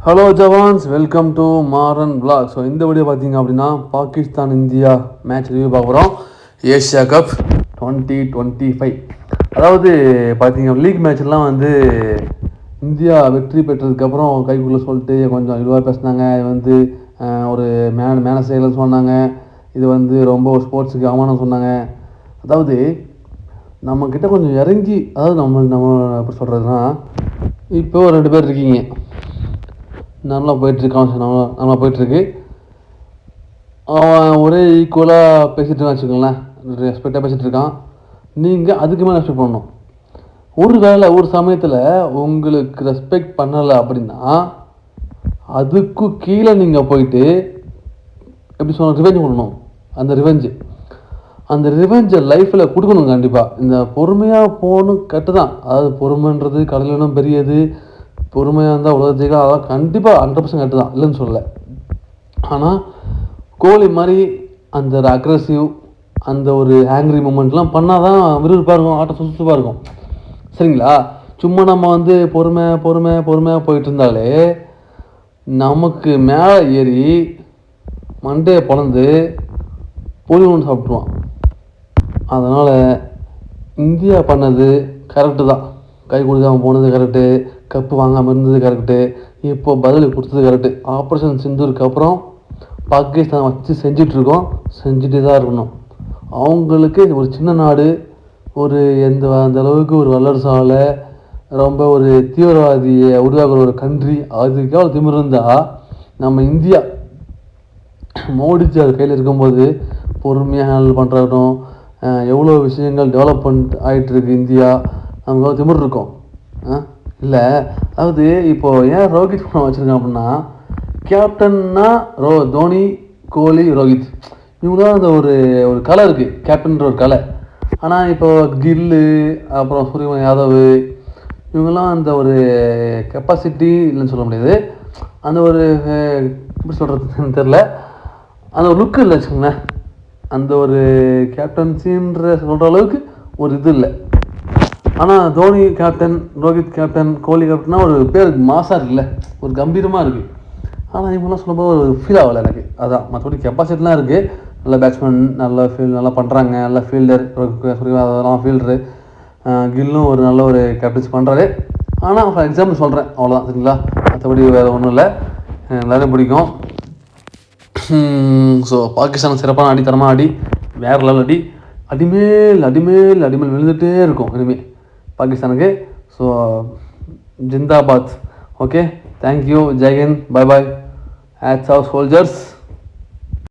Hello jawans, welcome to Maran vlog. So இந்த video பார்த்தீங்க அப்படின்னா பாகிஸ்தான் இந்தியா மேட்ச் ரிவ்யூ பார்க்குறோம். Asia cup 2025. அதாவது பார்த்தீங்க லீக் மேட்ச்லாம் இந்தியா வெற்றி பெற்றதுக்கப்புறம் கைக்குள்ளே சொல்லிட்டு கொஞ்சம் இதுவாக பேசினாங்க. இது ஒரு மேனசையில் சொன்னாங்க. இது ரொம்ப ஸ்போர்ட்ஸுக்கு அவமானம் சொன்னாங்க. அதாவது நம்மக்கிட்ட கொஞ்சம் இறங்கி, அதாவது நம்ம எப்படி சொல்கிறதுனா, இப்போ 2 பேர் இருக்கீங்க, நல்லா போயிட்டுருக்கான், நல்லா போயிட்டுருக்கு. அவன் ஒரே ஈக்குவலாக பேசிகிட்டு வச்சுக்கோங்களேன், ரெஸ்பெக்டாக பேசிகிட்டு இருக்கான். நீங்கள் அதுக்கு மேலே ரெஸ்பெக்ட் பண்ணணும். ஒரு சமயத்தில் உங்களுக்கு ரெஸ்பெக்ட் பண்ணலை அப்படின்னா அதுக்கு கீழே நீங்கள் போயிட்டு எப்படி ரிவெஞ்ச் பண்ணணும். அந்த ரிவெஞ்சை லைஃப்பில் கொடுக்கணும் கண்டிப்பாக. இந்த பொறுமையாக போகணும் கட்டு தான். அதாவது பொறுமைன்றது கடலினும் பெரியது. பொறுமையாக இருந்தால் உலகத்துக்கு அதான் கண்டிப்பாக 100% கட்டு தான், இல்லைன்னு சொல்லலை. ஆனால் கோலி மாதிரி அந்த ஒரு அக்ரெசிவ், அந்த ஒரு ஆங்க்ரி மூமெண்ட்லாம் பண்ணால் தான் விறுவிறுப்பாக இருக்கும், ஆட்டம் சுறுசுறுப்பாக இருக்கும். சரிங்களா? சும்மா நம்ம பொறுமையாக போயிட்டு இருந்தாலே நமக்கு மேலே ஏறி மண்டையை பொழந்து பொலி ஒன்று சாப்பிட்ருவான். அதனால் இந்தியா பண்ணது கரெக்டு தான். கை கொடுக்காமல் போனது கரெக்டு, கப்பு வாங்காமல் இருந்தது கரெக்டு, இப்போ பதில் கொடுத்தது கரெக்டு. ஆப்ரேஷன் சிந்தூருக்கு அப்புறம் பாகிஸ்தான் வச்சு செஞ்சிட்ருக்கோம், செஞ்சுட்டு தான் இருக்கணும். அவங்களுக்கு ஒரு சின்ன நாடு, அந்த அளவுக்கு ஒரு வல்லரசால் ரொம்ப ஒரு தீவிரவாதியை உருவாக்குற ஒரு கண்ட்ரி, அதுக்காக திமிர் இருந்தால் நம்ம இந்தியா மோடிச்சு அது கையில் இருக்கும்போது பொறுமையாக ஹேண்டில் பண்ணுறதும், எவ்வளோ விஷயங்கள் டெவலப்மெண்ட் ஆகிட்டுருக்கு இந்தியா, நமக்கு திமிர் இருக்கும். இல்லை, அதாவது இப்போது ஏன் ரோஹித் வச்சுருக்கேன் அப்படின்னா, கேப்டன்னா தோனி, கோலி, ரோஹித், இவங்களாம் அந்த ஒரு கலை இருக்குது, கேப்டன்ற ஒரு கலை. ஆனால் இப்போது கில்லு, அப்புறம் சூரியகுமார் யாதவ், இவங்கெல்லாம் அந்த ஒரு கெப்பாசிட்டி இல்லைன்னு சொல்ல முடியாது. அந்த ஒரு எப்படி சொல்கிறதுன்னு தெரில, அந்த ஒரு லுக்கு இல்லை வச்சுக்கோங்களேன். அந்த ஒரு கேப்டன்சின்ற சொல்கிற அளவுக்கு ஒரு இது இல்லை. ஆனால் தோனி கேப்டன், ரோஹித் கேப்டன், கோலி கேப்டன்னா ஒரு பேர் மாசாக இருக்குல்ல, ஒரு கம்பீரமாக இருக்குது. ஆனால் இவங்கெல்லாம் சொல்லும்போது ஒரு ஃபீல் ஆகலை எனக்கு. அதான் மற்றபடி கெப்பாசிட்டிலாம் இருக்குது. நல்ல பேட்ஸ்மேன், நல்லா பண்ணுறாங்க, நல்ல ஃபீல்டர், அதெல்லாம் ஃபீல்டரு. கில்லும் ஒரு நல்ல ஒரு கேப்டன்சி பண்ணுறாரு. ஆனால் ஃபார் எக்ஸாம்பிள் சொல்கிறேன், அவ்வளோதான். சரிங்களா? மற்றபடி வேறு ஒன்றும் இல்லை. எல்லோரும் பிடிக்கும். ஸோ பாகிஸ்தான் சிறப்பான தரமாக ஆடி, வேறு லெவல் அடிமேல் விழுந்துகிட்டே இருக்கும் இனிமேல் பாகிஸ்தானுக்கு. ஸோ ஜிந்தாபாத். Okay, thank you, Jai Hind, bye bye, hats off soldiers.